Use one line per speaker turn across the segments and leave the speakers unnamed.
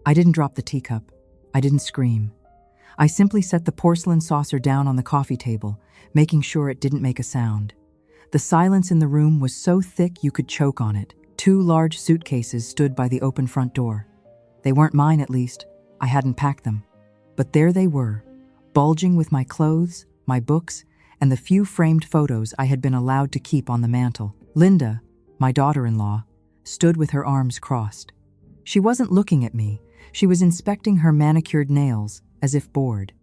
I didn't drop the teacup. I didn't scream. I simply set the porcelain saucer down on the coffee table, making sure it didn't make a sound. The silence in the room was so thick you could choke on it. 2 large suitcases stood by the open front door. They weren't mine, at least. I hadn't packed them. But there they were, bulging with my clothes, my books, and the few framed photos I had been allowed to keep on the mantel. Linda, my daughter-in-law, stood with her arms crossed. She wasn't looking at me. She was inspecting her manicured nails, as if bored.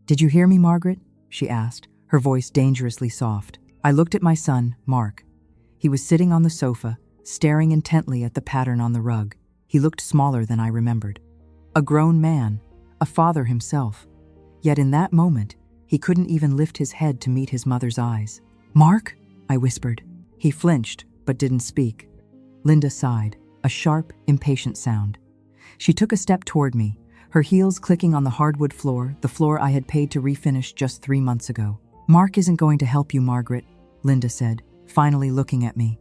"Did you hear me, Margaret?" she asked, her voice dangerously soft. I looked at my son, Mark. He was sitting on the sofa, staring intently at the pattern on the rug. He looked smaller than I remembered. A grown man, a father himself. Yet in that moment, he couldn't even lift his head to meet his mother's eyes. "Mark?" I whispered. He flinched, but didn't speak. Linda sighed, a sharp, impatient sound. She took a step toward me, her heels clicking on the hardwood floor, the floor I had paid to refinish just 3 months ago. "Mark isn't going to help you, Margaret," Linda said, finally looking at me.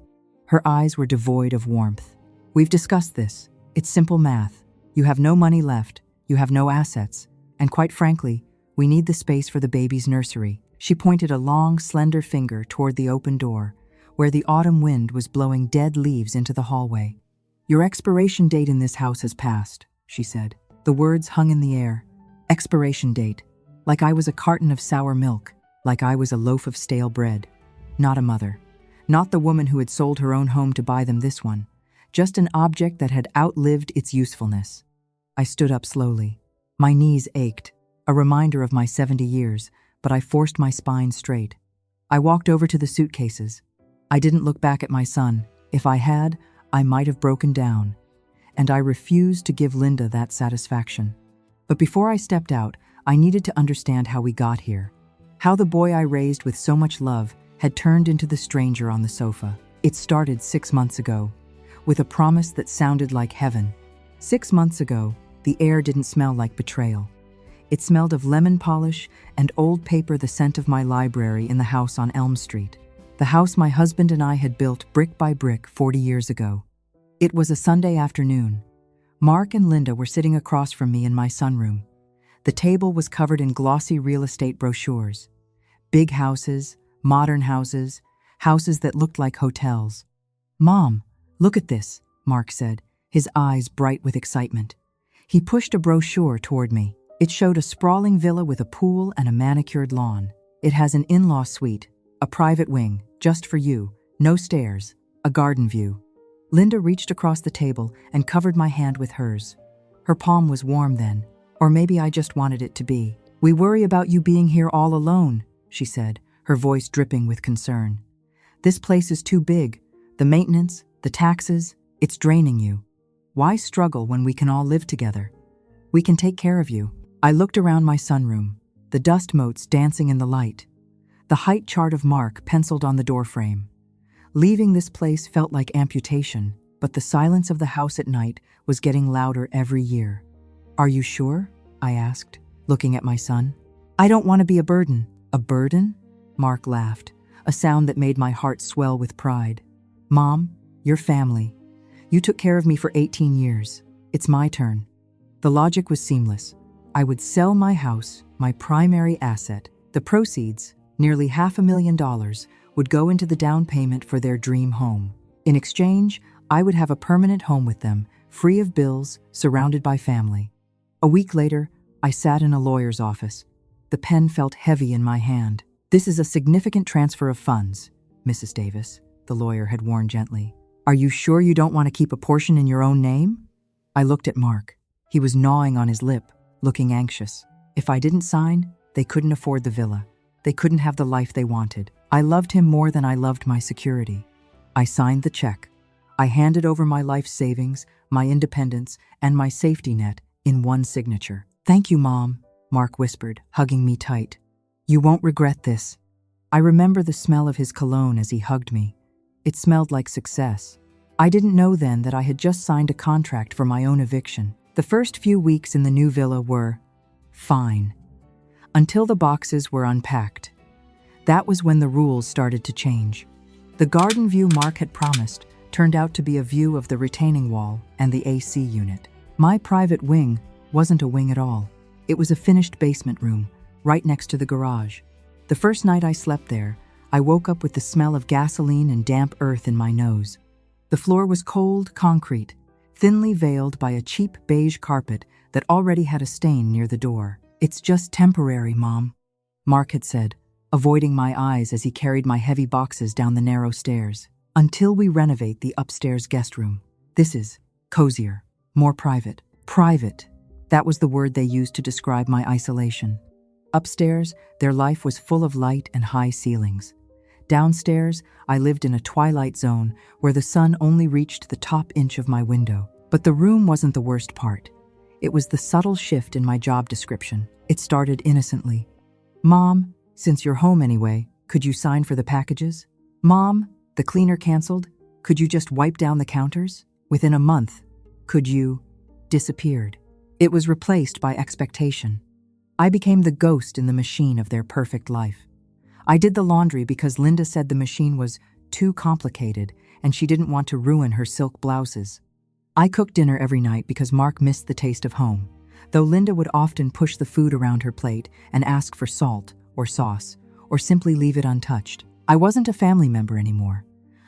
Her eyes were devoid of warmth. "We've discussed this. It's simple math. You have no money left, you have no assets, and quite frankly, we need the space for the baby's nursery." She pointed a long, slender finger toward the open door, where the autumn wind was blowing dead leaves into the hallway. "Your expiration date in this house has passed," she said. The words hung in the air. Expiration date. Like I was a carton of sour milk, like I was a loaf of stale bread. Not a mother. Not the woman who had sold her own home to buy them this one. Just an object that had outlived its usefulness. I stood up slowly. My knees ached, a reminder of my 70 years, but I forced my spine straight. I walked over to the suitcases. I didn't look back at my son. If I had, I might have broken down. And I refused to give Linda that satisfaction. But before I stepped out, I needed to understand how we got here. How the boy I raised with so much love had turned into the stranger on the sofa. It started 6 months ago, with a promise that sounded like heaven. 6 months ago, the air didn't smell like betrayal. It smelled of lemon polish and old paper, the scent of my library in the house on Elm Street. The house my husband and I had built brick by brick 40 years ago. It was a Sunday afternoon. Mark and Linda were sitting across from me in my sunroom. The table was covered in glossy real estate brochures. Big houses, modern houses, houses that looked like hotels. "Mom, look at this," Mark said, his eyes bright with excitement. He pushed a brochure toward me. It showed a sprawling villa with a pool and a manicured lawn. "It has an in-law suite, a private wing, just for you, no stairs, a garden view." Linda reached across the table and covered my hand with hers. Her palm was warm then, or maybe I just wanted it to be. "We worry about you being here all alone," she said, her voice dripping with concern. "This place is too big. The maintenance, the taxes, it's draining you. Why struggle when we can all live together? We can take care of you." I looked around my sunroom, the dust motes dancing in the light, the height chart of Mark penciled on the doorframe. Leaving this place felt like amputation, but the silence of the house at night was getting louder every year. "Are you sure?" I asked, looking at my son. "I don't want to be a burden." "A burden?" Mark laughed, a sound that made my heart swell with pride. "Mom, your family. You took care of me for 18 years. It's my turn." The logic was seamless. I would sell my house, my primary asset. The proceeds, nearly $500,000, would go into the down payment for their dream home. In exchange, I would have a permanent home with them, free of bills, surrounded by family. A week later, I sat in a lawyer's office. The pen felt heavy in my hand. "This is a significant transfer of funds, Mrs. Davis," the lawyer had warned gently. "Are you sure you don't want to keep a portion in your own name?" I looked at Mark. He was gnawing on his lip, looking anxious. If I didn't sign, they couldn't afford the villa. They couldn't have the life they wanted. I loved him more than I loved my security. I signed the check. I handed over my life savings, my independence, and my safety net in one signature. "Thank you, Mom," Mark whispered, hugging me tight. "You won't regret this." I remember the smell of his cologne as he hugged me. It smelled like success. I didn't know then that I had just signed a contract for my own eviction. The first few weeks in the new villa were fine, until the boxes were unpacked. That was when the rules started to change. The garden view Mark had promised turned out to be a view of the retaining wall and the AC unit. My private wing wasn't a wing at all. It was a finished basement room, right next to the garage. The first night I slept there, I woke up with the smell of gasoline and damp earth in my nose. The floor was cold concrete, thinly veiled by a cheap beige carpet that already had a stain near the door. "It's just temporary, Mom," Mark had said, avoiding my eyes as he carried my heavy boxes down the narrow stairs. "Until we renovate the upstairs guest room. This is cozier, more private." Private. That was the word they used to describe my isolation. Upstairs, their life was full of light and high ceilings. Downstairs, I lived in a twilight zone where the sun only reached the top inch of my window. But the room wasn't the worst part. It was the subtle shift in my job description. It started innocently. "Mom, since you're home anyway, could you sign for the packages? Mom, the cleaner canceled. Could you just wipe down the counters? Within a month, could you?" Disappeared. It was replaced by expectation. I became the ghost in the machine of their perfect life. I did the laundry because Linda said the machine was too complicated and she didn't want to ruin her silk blouses. I cooked dinner every night because Mark missed the taste of home, though Linda would often push the food around her plate and ask for salt or sauce, or simply leave it untouched. I wasn't a family member anymore.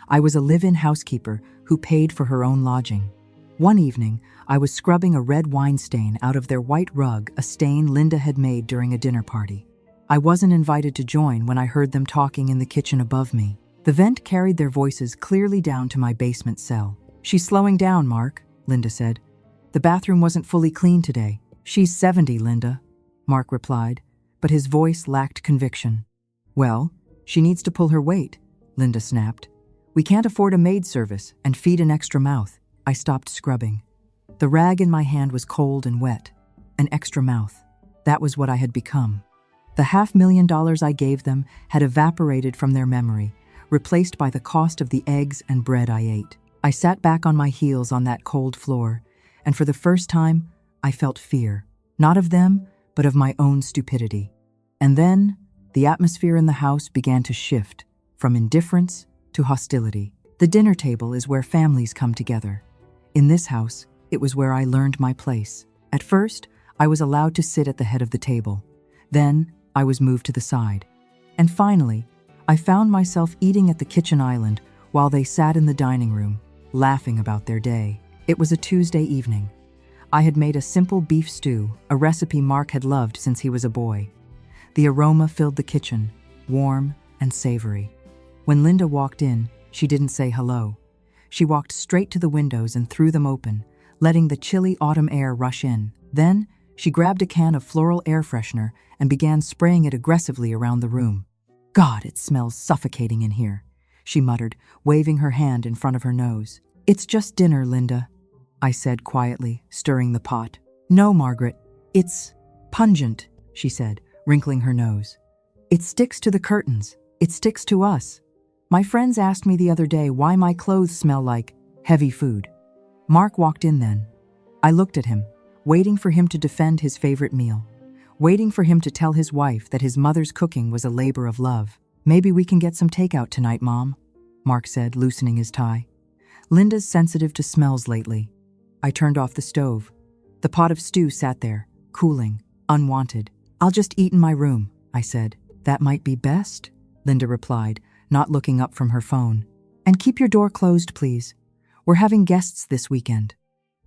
I was a live-in housekeeper who paid for her own lodging. One evening, I was scrubbing a red wine stain out of their white rug, a stain Linda had made during a dinner party. I wasn't invited to join when I heard them talking in the kitchen above me. The vent carried their voices clearly down to my basement cell. "She's slowing down, Mark," Linda said. "The bathroom wasn't fully clean today." "She's 70, Linda," Mark replied, but his voice lacked conviction. "Well, she needs to pull her weight," Linda snapped. "We can't afford a maid service and feed an extra mouth." I stopped scrubbing. The rag in my hand was cold and wet. An extra mouth. That was what I had become. The $500,000 I gave them had evaporated from their memory, replaced by the cost of the eggs and bread I ate. I sat back on my heels on that cold floor, and for the first time, I felt fear. Not of them, but of my own stupidity. And then, the atmosphere in the house began to shift, from indifference to hostility. The dinner table is where families come together. In this house, it was where I learned my place. At first, I was allowed to sit at the head of the table. Then, I was moved to the side. And finally, I found myself eating at the kitchen island while they sat in the dining room, laughing about their day. It was a Tuesday evening. I had made a simple beef stew, a recipe Mark had loved since he was a boy. The aroma filled the kitchen, warm and savory. When Linda walked in, she didn't say hello. She walked straight to the windows and threw them open, letting the chilly autumn air rush in. Then, she grabbed a can of floral air freshener and began spraying it aggressively around the room. "God, it smells suffocating in here," she muttered, waving her hand in front of her nose. "It's just dinner, Linda," I said quietly, stirring the pot. "No, Margaret, it's pungent," she said, wrinkling her nose. "It sticks to the curtains. It sticks to us. My friends asked me the other day why my clothes smell like heavy food." Mark walked in then. I looked at him, waiting for him to defend his favorite meal, waiting for him to tell his wife that his mother's cooking was a labor of love. "Maybe we can get some takeout tonight, Mom," Mark said, loosening his tie. "Linda's sensitive to smells lately." I turned off the stove. The pot of stew sat there, cooling, unwanted. "I'll just eat in my room," I said. "That might be best," Linda replied, not looking up from her phone. "And keep your door closed, please. We're having guests this weekend."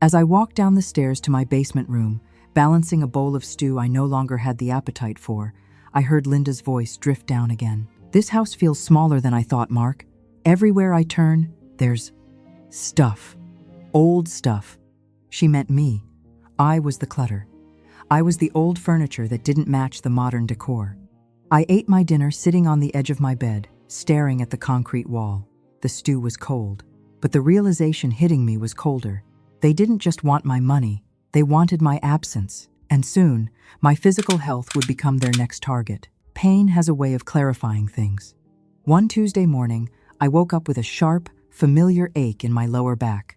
As I walked down the stairs to my basement room, balancing a bowl of stew I no longer had the appetite for, I heard Linda's voice drift down again. "This house feels smaller than I thought, Mark. Everywhere I turn, there's stuff. Old stuff." She meant me. I was the clutter. I was the old furniture that didn't match the modern decor. I ate my dinner sitting on the edge of my bed, staring at the concrete wall. The stew was cold, but the realization hitting me was colder. They didn't just want my money, they wanted my absence. And soon, my physical health would become their next target. Pain has a way of clarifying things. One Tuesday morning, I woke up with a sharp, familiar ache in my lower back.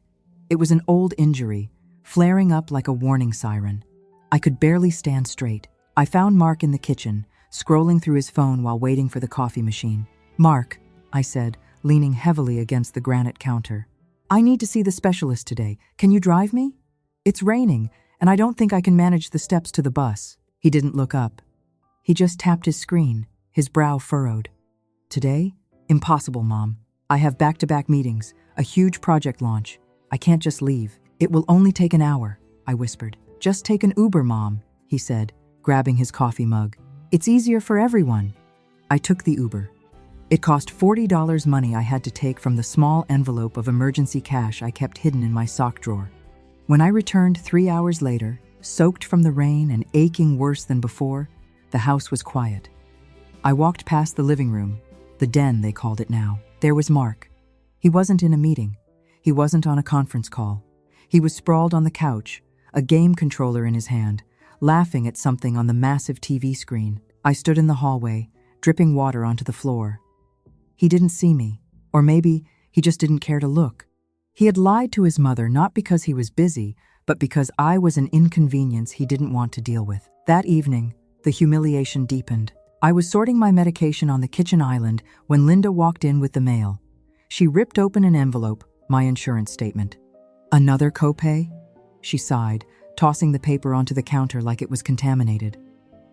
It was an old injury, flaring up like a warning siren. I could barely stand straight. I found Mark in the kitchen, scrolling through his phone while waiting for the coffee machine. "Mark," I said, leaning heavily against the granite counter. "I need to see the specialist today. Can you drive me?" It's raining, and I don't think I can manage the steps to the bus. He didn't look up. He just tapped his screen, his brow furrowed. Today? Impossible, Mom. I have back-to-back meetings, a huge project launch. I can't just leave. It will only take an hour, I whispered. Just take an Uber, Mom, he said, grabbing his coffee mug. It's easier for everyone. I took the Uber. It cost $40 money I had to take from the small envelope of emergency cash I kept hidden in my sock drawer. When I returned 3 hours later, soaked from the rain and aching worse than before, the house was quiet. I walked past the living room, the den they called it now. There was Mark. He wasn't in a meeting. He wasn't on a conference call. He was sprawled on the couch, a game controller in his hand, laughing at something on the massive TV screen. I stood in the hallway, dripping water onto the floor. He didn't see me, or maybe he just didn't care to look. He had lied to his mother not because he was busy, but because I was an inconvenience he didn't want to deal with. That evening, the humiliation deepened. I was sorting my medication on the kitchen island when Linda walked in with the mail. She ripped open an envelope, my insurance statement. Another copay? She sighed, tossing the paper onto the counter like it was contaminated.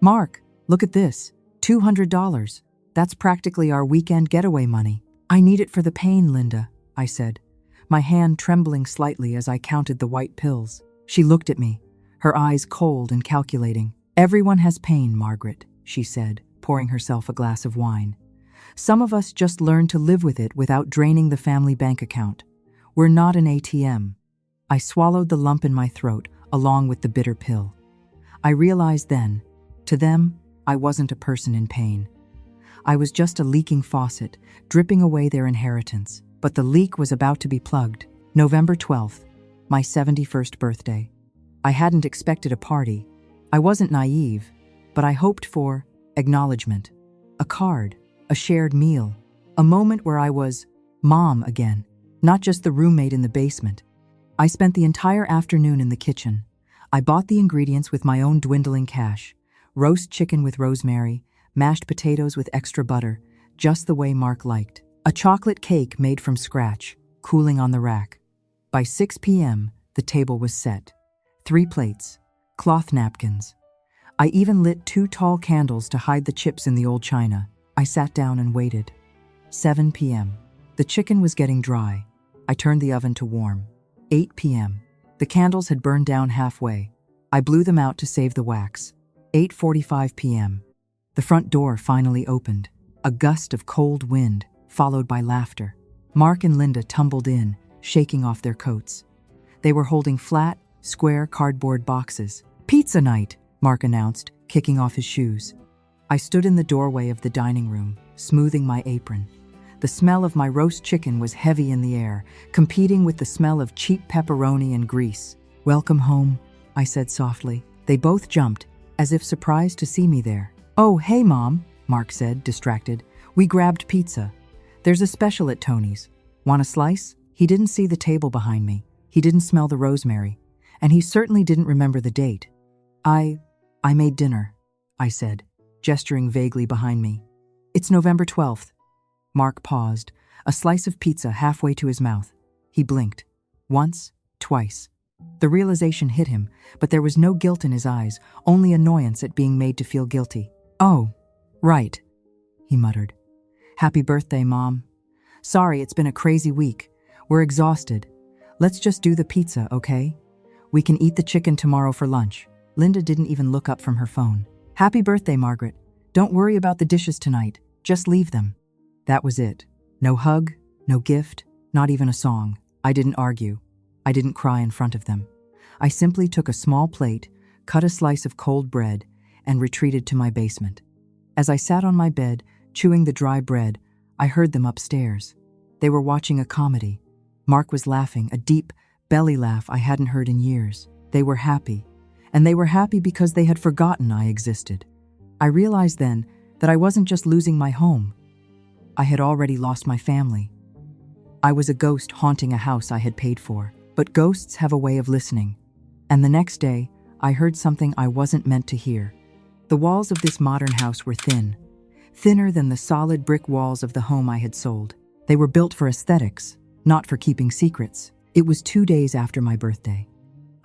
Mark, look at this. $200. That's practically our weekend getaway money. I need it for the pain, Linda, I said, my hand trembling slightly as I counted the white pills. She looked at me, her eyes cold and calculating. Everyone has pain, Margaret, she said, pouring herself a glass of wine. Some of us just learn to live with it without draining the family bank account. We're not an ATM. I swallowed the lump in my throat, along with the bitter pill. I realized then, to them, I wasn't a person in pain. I was just a leaking faucet, dripping away their inheritance. But the leak was about to be plugged. November 12th, my 71st birthday. I hadn't expected a party. I wasn't naive, but I hoped for acknowledgement, a card, a shared meal, a moment where I was Mom again, not just the roommate in the basement. I spent the entire afternoon in the kitchen. I bought the ingredients with my own dwindling cash: roast chicken with rosemary, mashed potatoes with extra butter, just the way Mark liked. A chocolate cake made from scratch, cooling on the rack. By 6 p.m., the table was set. 3 plates, cloth napkins. I even lit 2 tall candles to hide the chips in the old china. I sat down and waited. 7 p.m. The chicken was getting dry. I turned the oven to warm. 8 p.m. The candles had burned down halfway. I blew them out to save the wax. 8:45 p.m. The front door finally opened. A gust of cold wind, followed by laughter. Mark and Linda tumbled in, shaking off their coats. They were holding flat, square cardboard boxes. Pizza night, Mark announced, kicking off his shoes. I stood in the doorway of the dining room, smoothing my apron. The smell of my roast chicken was heavy in the air, competing with the smell of cheap pepperoni and grease. Welcome home, I said softly. They both jumped, as if surprised to see me there. Oh, hey, Mom, Mark said, distracted. We grabbed pizza. There's a special at Tony's. Want a slice? He didn't see the table behind me. He didn't smell the rosemary. And he certainly didn't remember the date. I made dinner, I said, gesturing vaguely behind me. It's November 12th. Mark paused, a slice of pizza halfway to his mouth. He blinked. Once, twice. The realization hit him, but there was no guilt in his eyes, only annoyance at being made to feel guilty. Oh, right, he muttered. Happy birthday, Mom. Sorry, it's been a crazy week. We're exhausted. Let's just do the pizza, okay? We can eat the chicken tomorrow for lunch. Linda didn't even look up from her phone. Happy birthday, Margaret. Don't worry about the dishes tonight. Just leave them. That was it. No hug, no gift, not even a song. I didn't argue. I didn't cry in front of them. I simply took a small plate, cut a slice of cold bread, and retreated to my basement. As I sat on my bed, chewing the dry bread, I heard them upstairs. They were watching a comedy. Mark was laughing, a deep, belly laugh I hadn't heard in years. They were happy. And they were happy because they had forgotten I existed. I realized then that I wasn't just losing my home. I had already lost my family. I was a ghost haunting a house I had paid for. But ghosts have a way of listening. And the next day, I heard something I wasn't meant to hear. The walls of this modern house were thin. Thinner than the solid brick walls of the home I had sold. They were built for aesthetics, not for keeping secrets. It was 2 days after my birthday.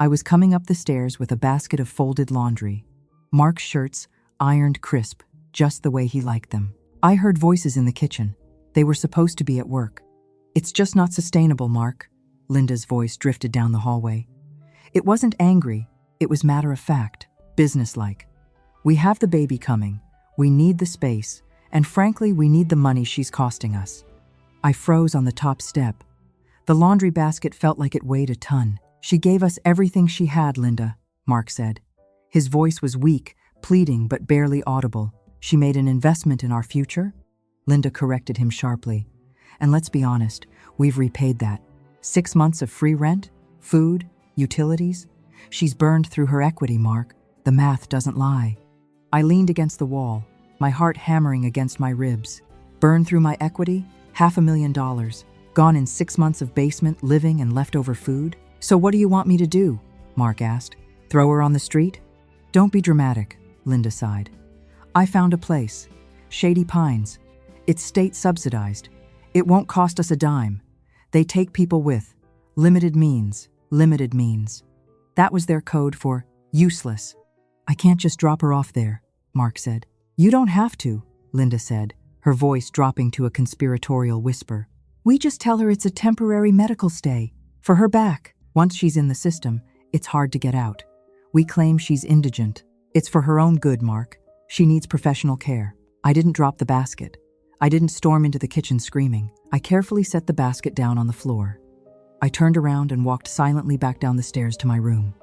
I was coming up the stairs with a basket of folded laundry. Mark's shirts, ironed crisp, just the way he liked them. I heard voices in the kitchen. They were supposed to be at work. "It's just not sustainable, Mark." Linda's voice drifted down the hallway. It wasn't angry, it was matter of fact, businesslike. "We have the baby coming, we need the space, and frankly, we need the money she's costing us." I froze on the top step. The laundry basket felt like it weighed a ton. "She gave us everything she had, Linda," Mark said. His voice was weak, pleading but barely audible. "She made an investment in our future?" Linda corrected him sharply. "And let's be honest, we've repaid that. 6 months of free rent, food, utilities. She's burned through her equity, Mark. The math doesn't lie." I leaned against the wall, my heart hammering against my ribs. Burned through my equity? $500,000. Gone in 6 months of basement living and leftover food? "So what do you want me to do?" Mark asked. "Throw her on the street?" "Don't be dramatic," Linda sighed. "I found a place. Shady Pines. It's state subsidized. It won't cost us a dime. They take people with limited means. That was their code for useless." "I can't just drop her off there," Mark said. "You don't have to," Linda said, her voice dropping to a conspiratorial whisper. "We just tell her it's a temporary medical stay. For her back. Once she's in the system, it's hard to get out. We claim she's indigent. It's for her own good, Mark. She needs professional care." I didn't drop the basket. I didn't storm into the kitchen screaming. I carefully set the basket down on the floor. I turned around and walked silently back down the stairs to my room.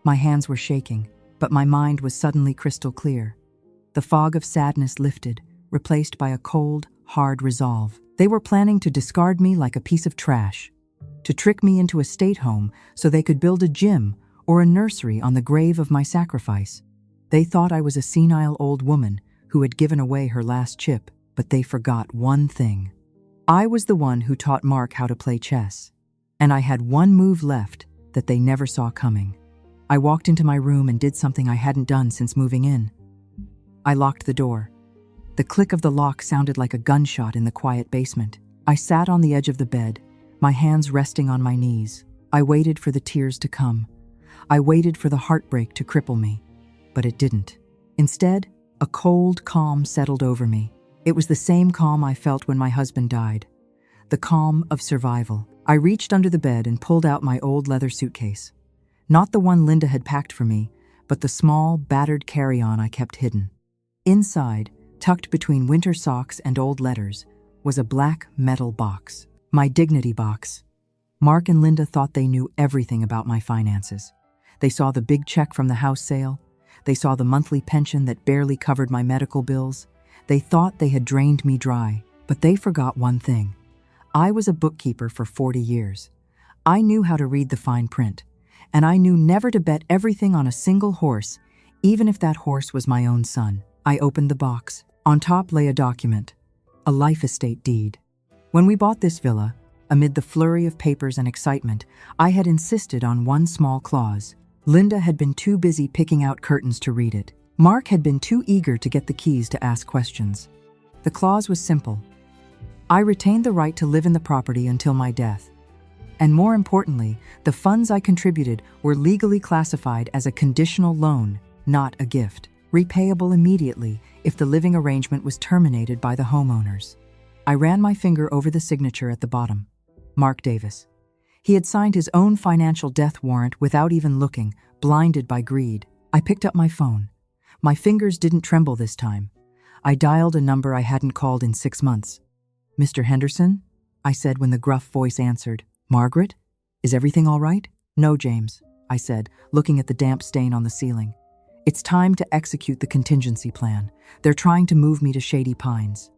My hands were shaking, but my mind was suddenly crystal clear. The fog of sadness lifted, replaced by a cold, hard resolve. They were planning to discard me like a piece of trash, to trick me into a state home so they could build a gym or a nursery on the grave of my sacrifice. They thought I was a senile old woman who had given away her last chip, but they forgot one thing. I was the one who taught Mark how to play chess, and I had one move left that they never saw coming. I walked into my room and did something I hadn't done since moving in. I locked the door. The click of the lock sounded like a gunshot in the quiet basement. I sat on the edge of the bed, my hands resting on my knees. I waited for the tears to come. I waited for the heartbreak to cripple me, but it didn't. Instead, a cold calm settled over me. It was the same calm I felt when my husband died. The calm of survival. I reached under the bed and pulled out my old leather suitcase. Not the one Linda had packed for me, but the small, battered carry-on I kept hidden. Inside, tucked between winter socks and old letters, was a black metal box. My dignity box. Mark and Linda thought they knew everything about my finances. They saw the big check from the house sale. They saw the monthly pension that barely covered my medical bills. They thought they had drained me dry, but they forgot one thing. I was a bookkeeper for 40 years. I knew how to read the fine print, and I knew never to bet everything on a single horse, even if that horse was my own son. I opened the box. On top lay a document, a life estate deed. When we bought this villa, amid the flurry of papers and excitement, I had insisted on one small clause. Linda had been too busy picking out curtains to read it. Mark had been too eager to get the keys to ask questions. The clause was simple. I retained the right to live in the property until my death. And more importantly, the funds I contributed were legally classified as a conditional loan, not a gift, repayable immediately if the living arrangement was terminated by the homeowners. I ran my finger over the signature at the bottom. Mark Davis. He had signed his own financial death warrant without even looking, blinded by greed. I picked up my phone. My fingers didn't tremble this time. I dialed a number I hadn't called in 6 months. "Mr. Henderson?" I said when the gruff voice answered. "Margaret? Is everything all right?" "No, James," I said, looking at the damp stain on the ceiling. "It's time to execute the contingency plan. They're trying to move me to Shady Pines."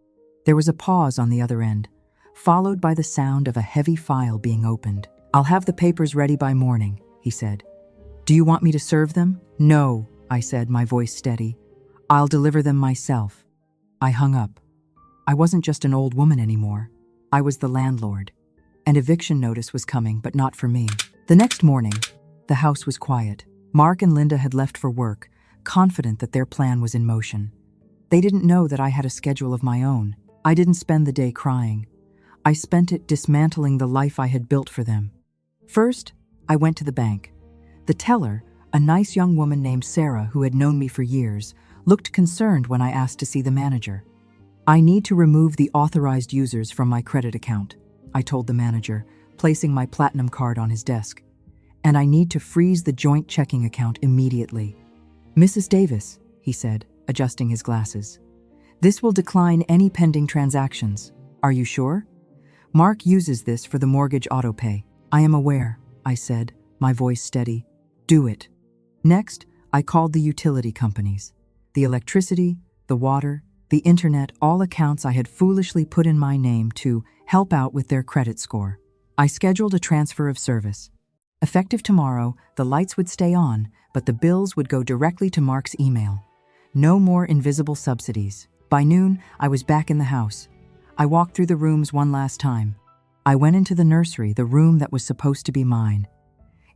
There was a pause on the other end, followed by the sound of a heavy file being opened. "I'll have the papers ready by morning," he said. "Do you want me to serve them?" "No," I said, my voice steady. "I'll deliver them myself." I hung up. I wasn't just an old woman anymore. I was the landlord. An eviction notice was coming, but not for me. The next morning, the house was quiet. Mark and Linda had left for work, confident that their plan was in motion. They didn't know that I had a schedule of my own. I didn't spend the day crying. I spent it dismantling the life I had built for them. First, I went to the bank. The teller, a nice young woman named Sarah who had known me for years, looked concerned when I asked to see the manager. "I need to remove the authorized users from my credit account," I told the manager, placing my platinum card on his desk. "And I need to freeze the joint checking account immediately." "Mrs. Davis," he said, adjusting his glasses, "this will decline any pending transactions. Are you sure? Mark uses this for the mortgage autopay." "I am aware," I said, my voice steady. "Do it." Next, I called the utility companies. The electricity, the water, the internet, all accounts I had foolishly put in my name to help out with their credit score. I scheduled a transfer of service. Effective tomorrow, the lights would stay on, but the bills would go directly to Mark's email. No more invisible subsidies. By noon, I was back in the house. I walked through the rooms one last time. I went into the nursery, the room that was supposed to be mine.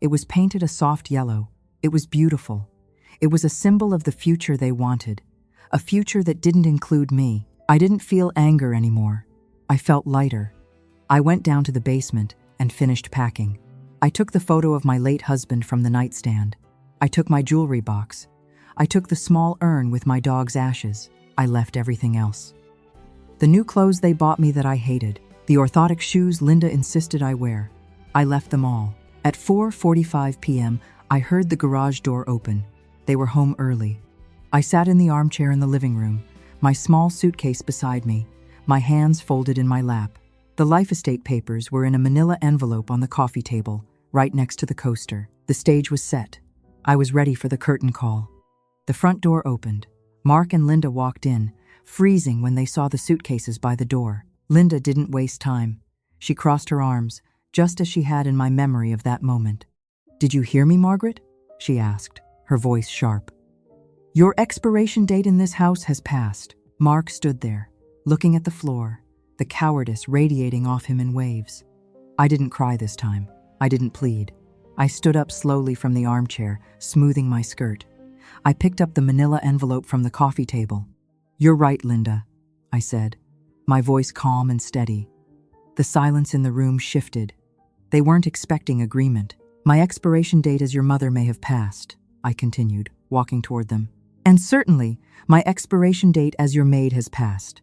It was painted a soft yellow. It was beautiful. It was a symbol of the future they wanted, a future that didn't include me. I didn't feel anger anymore. I felt lighter. I went down to the basement and finished packing. I took the photo of my late husband from the nightstand. I took my jewelry box. I took the small urn with my dog's ashes. I left everything else. The new clothes they bought me that I hated, the orthotic shoes Linda insisted I wear, I left them all. At 4:45 p.m., I heard the garage door open. They were home early. I sat in the armchair in the living room, my small suitcase beside me, my hands folded in my lap. The life estate papers were in a manila envelope on the coffee table, right next to the coaster. The stage was set. I was ready for the curtain call. The front door opened. Mark and Linda walked in, freezing when they saw the suitcases by the door. Linda didn't waste time. She crossed her arms, just as she had in my memory of that moment. "Did you hear me, Margaret?" she asked, her voice sharp. "Your expiration date in this house has passed." Mark stood there, looking at the floor, the cowardice radiating off him in waves. I didn't cry this time. I didn't plead. I stood up slowly from the armchair, smoothing my skirt. I picked up the manila envelope from the coffee table. "You're right, Linda," I said, my voice calm and steady. The silence in the room shifted. They weren't expecting agreement. "My expiration date as your mother may have passed," I continued, walking toward them. "And certainly, my expiration date as your maid has passed."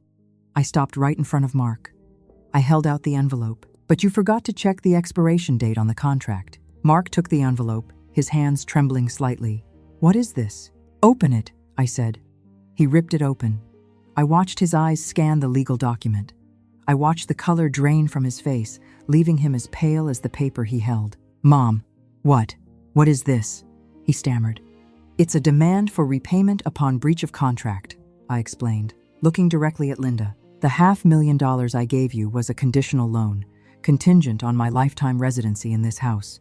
I stopped right in front of Mark. I held out the envelope. "But you forgot to check the expiration date on the contract." Mark took the envelope, his hands trembling slightly. "What is this?" "Open it," I said. He ripped it open. I watched his eyes scan the legal document. I watched the color drain from his face, leaving him as pale as the paper he held. "Mom, what? What is this?" he stammered. "It's a demand for repayment upon breach of contract," I explained, looking directly at Linda. "The $500,000 I gave you was a conditional loan, contingent on my lifetime residency in this house.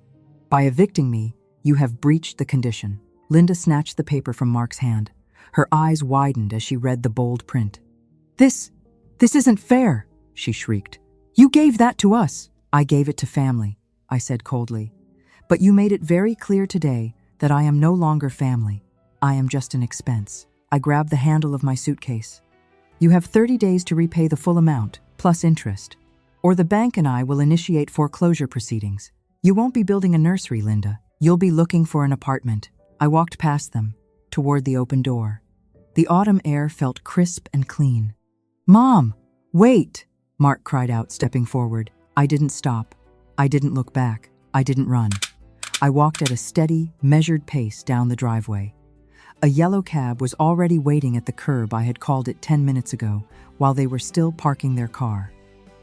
By evicting me, you have breached the condition." Linda snatched the paper from Mark's hand. Her eyes widened as she read the bold print. This isn't fair," she shrieked. "You gave that to us." "I gave it to family," I said coldly. "But you made it very clear today that I am no longer family. I am just an expense." I grabbed the handle of my suitcase. "You have 30 days to repay the full amount, plus interest, or the bank and I will initiate foreclosure proceedings. You won't be building a nursery, Linda. You'll be looking for an apartment." I walked past them, toward the open door. The autumn air felt crisp and clean. "Mom, wait!" Mark cried out, stepping forward. I didn't stop. I didn't look back. I didn't run. I walked at a steady, measured pace down the driveway. A yellow cab was already waiting at the curb I had called it 10 minutes ago, while they were still parking their car.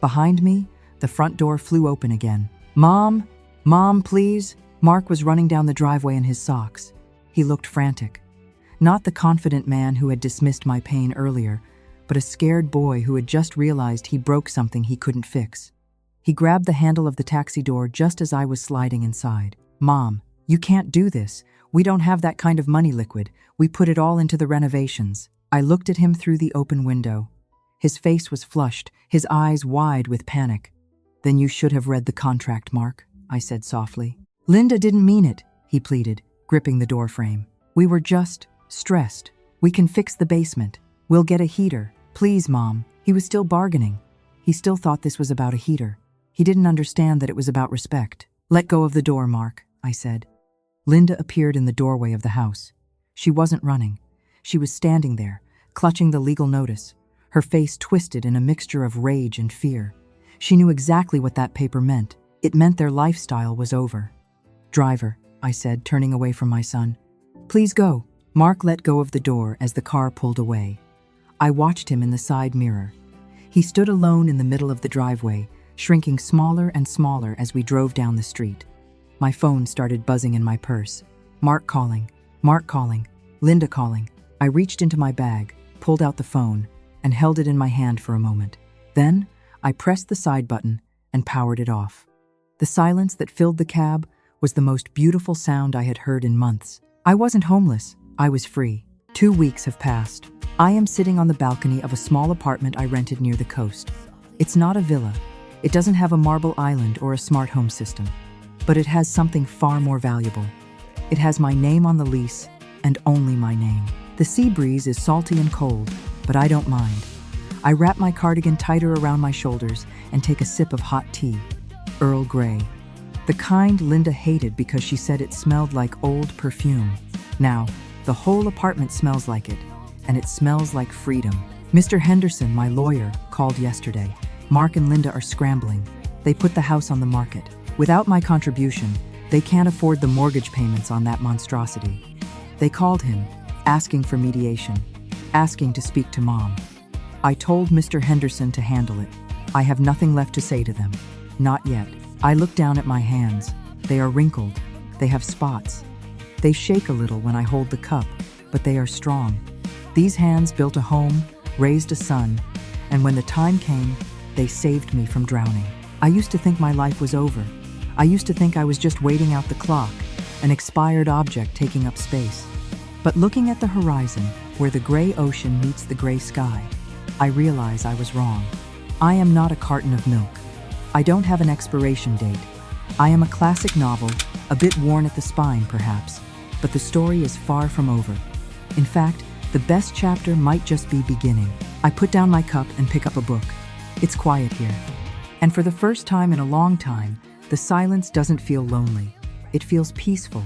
Behind me, the front door flew open again. "Mom! Mom, please!" Mark was running down the driveway in his socks. He looked frantic. Not the confident man who had dismissed my pain earlier, but a scared boy who had just realized he broke something he couldn't fix. He grabbed the handle of the taxi door just as I was sliding inside. "Mom, you can't do this. We don't have that kind of money, Liquid. We put it all into the renovations." I looked at him through the open window. His face was flushed, his eyes wide with panic. "Then you should have read the contract, Mark," I said softly. "Linda didn't mean it," he pleaded, gripping the door frame. "We were just stressed. We can fix the basement. We'll get a heater. Please, Mom." He was still bargaining. He still thought this was about a heater. He didn't understand that it was about respect. "Let go of the door, Mark," I said. Linda appeared in the doorway of the house. She wasn't running. She was standing there, clutching the legal notice, her face twisted in a mixture of rage and fear. She knew exactly what that paper meant. It meant their lifestyle was over. "Driver," I said, turning away from my son. "Please go." Mark let go of the door as the car pulled away. I watched him in the side mirror. He stood alone in the middle of the driveway, shrinking smaller and smaller as we drove down the street. My phone started buzzing in my purse. Mark calling, Linda calling. I reached into my bag, pulled out the phone, and held it in my hand for a moment. Then, I pressed the side button and powered it off. The silence that filled the cab was the most beautiful sound I had heard in months. I wasn't homeless, I was free. 2 weeks have passed. I am sitting on the balcony of a small apartment I rented near the coast. It's not a villa. It doesn't have a marble island or a smart home system. But it has something far more valuable. It has my name on the lease, and only my name. The sea breeze is salty and cold, but I don't mind. I wrap my cardigan tighter around my shoulders and take a sip of hot tea. Earl Grey. The kind Linda hated because she said it smelled like old perfume. Now, the whole apartment smells like it, and it smells like freedom. Mr. Henderson, my lawyer, called yesterday. Mark and Linda are scrambling. They put the house on the market. Without my contribution, they can't afford the mortgage payments on that monstrosity. They called him, asking for mediation, asking to speak to Mom. I told Mr. Henderson to handle it. I have nothing left to say to them. Not yet. I look down at my hands. They are wrinkled. They have spots. They shake a little when I hold the cup, but they are strong. These hands built a home, raised a son, and when the time came, they saved me from drowning. I used to think my life was over. I used to think I was just waiting out the clock, an expired object taking up space. But looking at the horizon, where the gray ocean meets the gray sky, I realize I was wrong. I am not a carton of milk. I don't have an expiration date. I am a classic novel, a bit worn at the spine perhaps, but the story is far from over. In fact, the best chapter might just be beginning. I put down my cup and pick up a book. It's quiet here. And for the first time in a long time, the silence doesn't feel lonely. It feels peaceful.